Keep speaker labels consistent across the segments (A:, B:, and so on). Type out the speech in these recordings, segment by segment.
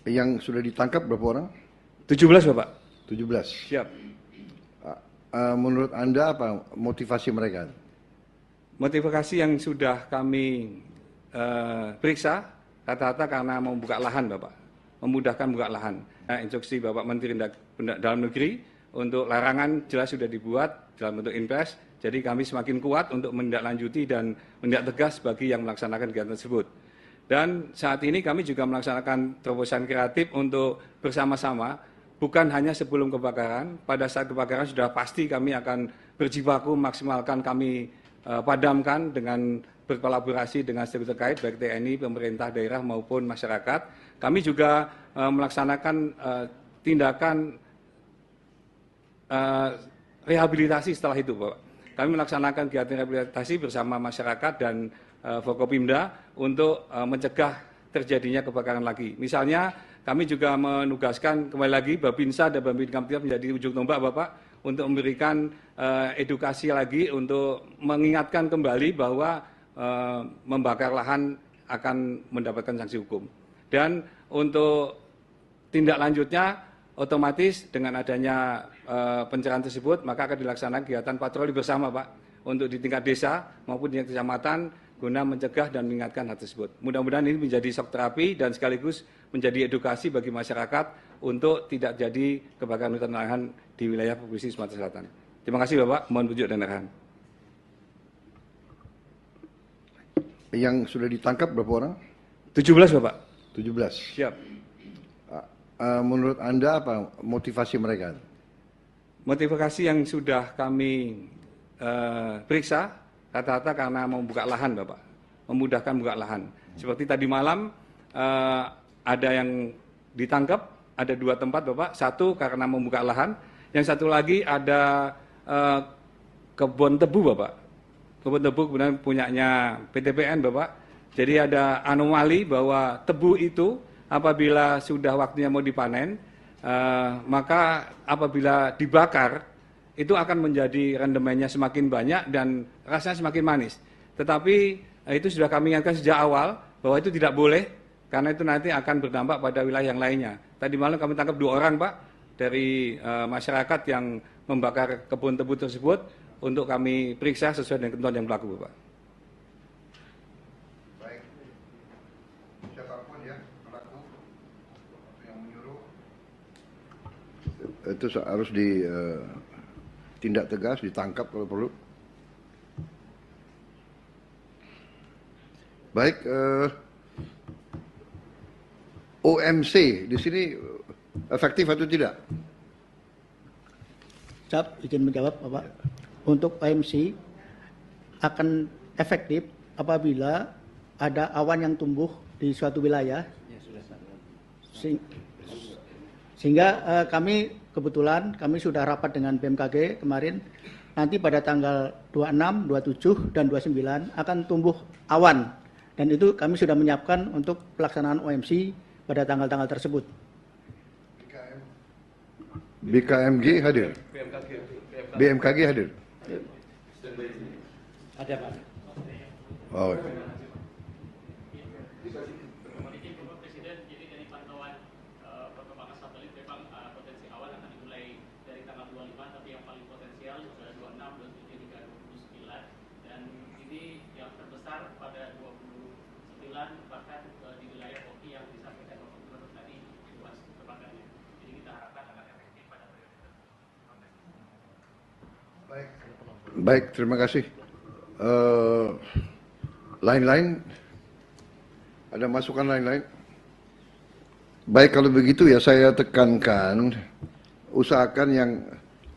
A: Yang sudah ditangkap berapa orang?
B: 17, Bapak.
A: 17.
B: Siap.
A: Menurut Anda apa motivasi mereka?
B: Motivasi yang sudah kami periksa rata-rata karena membuka lahan, Bapak. Memudahkan buka lahan. Instruksi Bapak Menteri Dalam Negeri untuk larangan jelas sudah dibuat dalam bentuk impres. Jadi kami semakin kuat untuk menindaklanjuti dan menindak tegas bagi yang melaksanakan kegiatan tersebut. Dan saat ini kami juga melaksanakan terobosan kreatif untuk bersama-sama, bukan hanya sebelum kebakaran, pada saat kebakaran sudah pasti kami akan berjibaku maksimalkan kami padamkan dengan berkolaborasi dengan stakeholder terkait, baik TNI, pemerintah daerah maupun masyarakat. Kami juga melaksanakan tindakan rehabilitasi setelah itu, Bapak. Kami melaksanakan kegiatan rehabilitasi bersama masyarakat dan Forkopimda untuk mencegah terjadinya kebakaran lagi. Misalnya kami juga menugaskan kembali lagi Babinsa dan Babinsa menjadi ujung tombak, Bapak, untuk memberikan edukasi lagi untuk mengingatkan kembali bahwa membakar lahan akan mendapatkan sanksi hukum. Dan untuk tindak lanjutnya otomatis dengan adanya pencerahan tersebut maka akan dilaksanakan kegiatan patroli bersama, Pak, untuk di tingkat desa maupun di tingkat kecamatan guna mencegah dan mengingatkan hal tersebut. Mudah-mudahan ini menjadi shock terapi dan sekaligus menjadi edukasi bagi masyarakat untuk tidak jadi kebakaran hutan lahan di wilayah Provinsi Sumatera Selatan. Terima kasih, Bapak. Mohon rujuk dan arahan.
A: Yang sudah ditangkap berapa orang?
B: 17, Bapak.
A: 17.
B: Siap.
A: Menurut Anda apa motivasi mereka?
B: Motivasi yang sudah kami periksa rata-rata karena membuka lahan, Bapak, memudahkan buka lahan. Seperti tadi malam ada yang ditangkap, ada 2 tempat, Bapak. Satu karena membuka lahan, yang satu lagi ada kebun tebu, Bapak. Kebun tebu kemudian punyanya PTPN, Bapak. Jadi ada anomali bahwa tebu itu apabila sudah waktunya mau dipanen, maka apabila dibakar itu akan menjadi rendemennya semakin banyak dan rasanya semakin manis. Tetapi itu sudah kami ingatkan sejak awal bahwa itu tidak boleh karena itu nanti akan berdampak pada wilayah yang lainnya. Tadi malam kami tangkap 2 orang, Pak, dari masyarakat yang membakar kebun tebu tersebut untuk kami periksa sesuai dengan ketentuan yang berlaku, Pak.
A: Baik. Siapapun ya pelaku yang menyuruh itu harus tindak tegas, ditangkap kalau perlu. Baik, OMC di sini efektif atau tidak?
C: Cap, izin menjawab, Bapak. Untuk OMC akan efektif apabila ada awan yang tumbuh di suatu wilayah, sehingga kami kebetulan kami sudah rapat dengan BMKG kemarin, nanti pada tanggal 26, 27, dan 29 akan tumbuh awan. Dan itu kami sudah menyiapkan untuk pelaksanaan OMC pada tanggal-tanggal tersebut.
A: BKMG hadir? BMKG hadir?
C: Ada, Pak.
A: Oh. Baik, terima kasih. Lain-lain, ada masukan lain-lain? Baik, kalau begitu ya saya tekankan, usahakan yang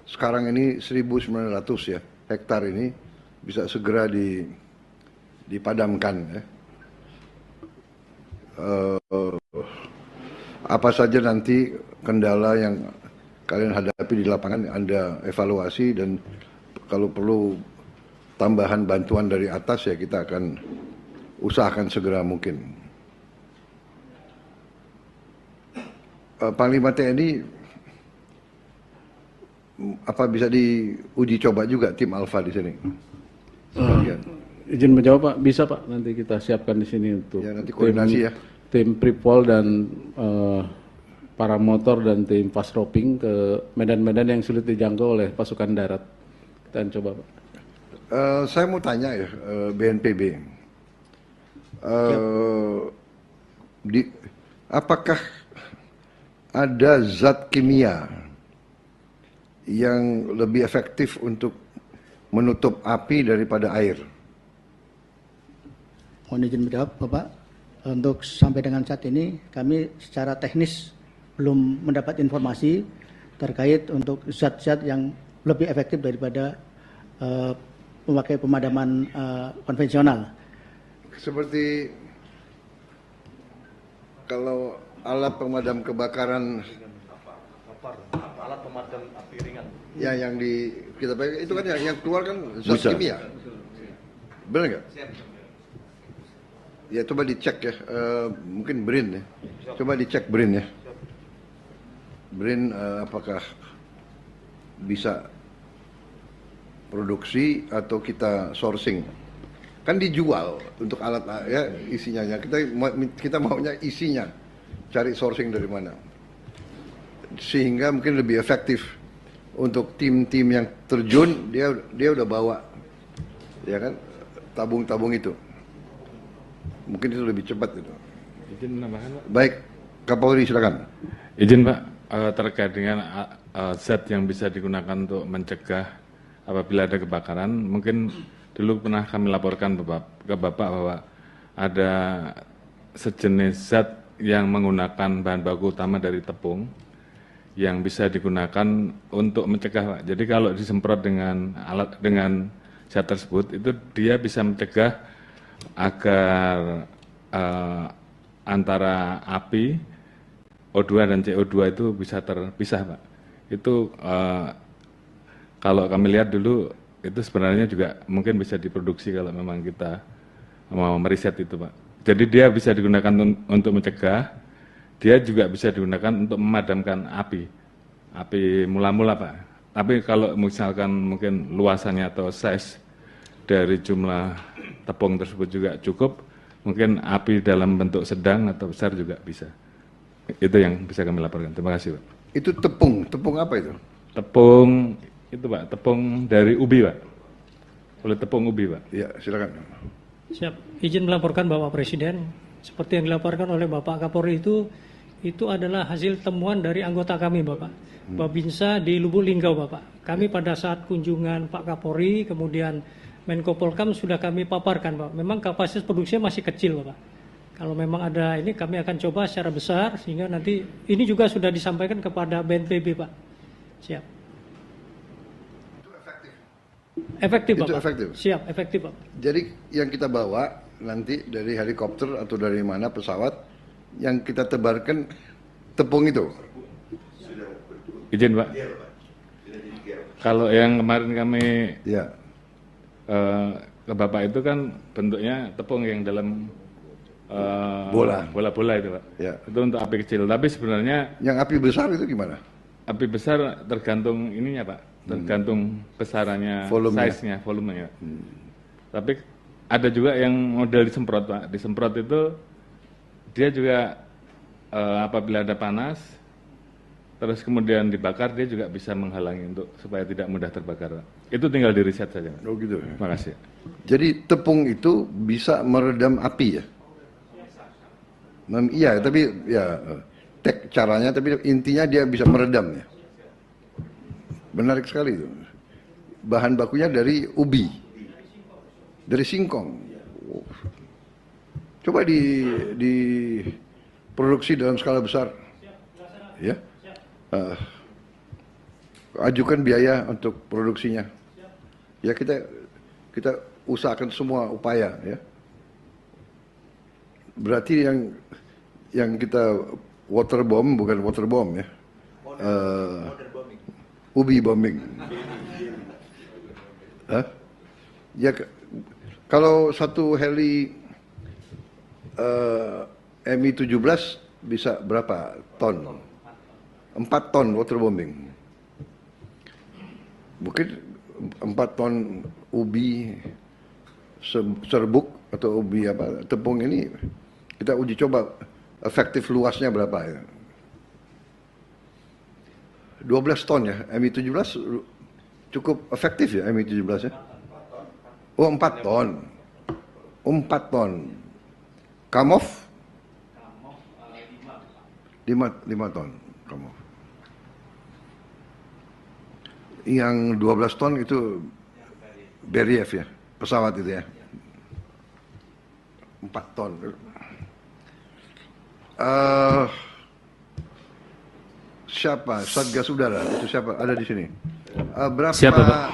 A: sekarang ini 1.900 ya hektar ini bisa segera dipadamkan ya. Apa saja nanti kendala yang kalian hadapi di lapangan Anda evaluasi, dan kalau perlu tambahan bantuan dari atas ya kita akan usahakan segera mungkin. Panglima TNI, apa bisa diuji coba juga tim Alfa di sini?
D: Izin menjawab, Pak. Bisa, Pak. Nanti kita siapkan di sini untuk
A: ya, nanti koordinasi ya.
D: Tim Pripol dan paramotor dan tim fast roping ke medan-medan yang sulit dijangkau oleh pasukan darat. Kita coba, Pak.
A: Saya mau tanya ya, BNPB. Apakah ada zat kimia yang lebih efektif untuk menutup api daripada air?
C: Mohon izin menjawab, Bapak. Untuk sampai dengan saat ini, kami secara teknis belum mendapat informasi terkait untuk zat-zat yang lebih efektif daripada memakai pemadaman konvensional.
A: Seperti kalau alat pemadam kebakaran,
E: Alat pemadam api ringan.
A: ya yang kita pakai itu kan yang keluar kan zat kimia, benar nggak? Ya coba dicek ya, mungkin BRIN ya, coba dicek BRIN ya, BRIN apakah bisa produksi atau kita sourcing? Kan dijual untuk alat ya isinya, kita maunya isinya, cari sourcing dari mana, sehingga mungkin lebih efektif untuk tim-tim yang terjun, dia udah bawa, ya kan, tabung-tabung itu. Mungkin itu lebih cepat itu.
F: Izin menambahkan, Pak.
A: Baik, Kapolri silakan.
F: Izin, Pak, terkait dengan zat yang bisa digunakan untuk mencegah apabila ada kebakaran, mungkin dulu pernah kami laporkan ke Bapak bahwa ada sejenis zat yang menggunakan bahan baku utama dari tepung yang bisa digunakan untuk mencegah, Pak. Jadi kalau disemprot dengan zat tersebut, itu dia bisa mencegah agar antara api O2 dan CO2 itu bisa terpisah, Pak. Itu kalau kami lihat dulu itu sebenarnya juga mungkin bisa diproduksi kalau memang kita mau meriset itu, Pak. Jadi dia bisa digunakan untuk mencegah, dia juga bisa digunakan untuk memadamkan api mula-mula, Pak. Tapi kalau misalkan mungkin luasannya atau size dari jumlah tepung tersebut juga cukup, mungkin api dalam bentuk sedang atau besar juga bisa. Itu yang bisa kami laporkan. Terima kasih, Pak.
A: Itu tepung apa itu?
F: Tepung itu, Pak, tepung dari ubi, Pak. Oleh tepung ubi, Pak.
A: Ya, silakan.
G: Siap. Izin melaporkan Bapak Presiden, seperti yang dilaporkan oleh Bapak Kapolri itu adalah hasil temuan dari anggota kami, Bapak. Babinsa di Lubuk Linggau, Bapak. Kami pada saat kunjungan Pak Kapolri, kemudian Menko Polkam sudah kami paparkan, Pak. Memang kapasitas produksinya masih kecil, Bapak. Kalau memang ada ini, kami akan coba secara besar, sehingga nanti ini juga sudah disampaikan kepada BNPB, Pak. Siap. Efektif, Bapak.
A: Itu efektif?
G: Siap, efektif, Pak.
A: Jadi yang kita bawa nanti dari helikopter atau dari mana pesawat, yang kita tebarkan tepung itu?
F: Izin, Pak. Kalau yang kemarin kami
A: Ya.
F: ke Bapak itu kan bentuknya tepung yang dalam bola-bola itu, Pak.
A: Ya.
F: Itu untuk api kecil. Tapi sebenarnya
A: Yang api besar itu gimana?
F: api besar tergantung ininya, Pak. Tergantung besarannya,
A: Volumenya.
F: size-nya, volumenya. Tapi ada juga yang model disemprot, Pak. Disemprot itu dia juga apabila ada panas, terus kemudian dibakar, dia juga bisa menghalangi untuk supaya tidak mudah terbakar, Pak. Itu tinggal di riset saja, Pak.
A: Oh gitu.
F: Terima kasih.
A: Jadi tepung itu bisa meredam api ya? Iya, tapi ya caranya, tapi intinya dia bisa meredam ya. Menarik sekali itu. Bahan bakunya dari ubi, dari singkong. Oh. Coba diproduksi dalam skala besar, ya. Ajukan biaya untuk produksinya. Ya kita usahakan semua upaya ya. Berarti yang kita waterbombing bukan waterbomb ya. Ubi bombing. Hah? Ya kalau satu heli Mi-17 bisa berapa ton? 4 ton waterbombing. Mungkin 4 ton ubi serbuk atau ubi tepung ini kita uji coba efektif luasnya berapa ya. 12 ton ya, Mi-17 cukup efektif ya Mi-17 ya? Oh 4 ton. Oh 4 ton. Kamov? 5 ton. Kamov. Yang 12 ton itu Beriev ya, pesawat itu ya? 4 ton. Siapa? Satgas Udara itu siapa? Ada di sini. Berapa?
H: Siapa, Pak?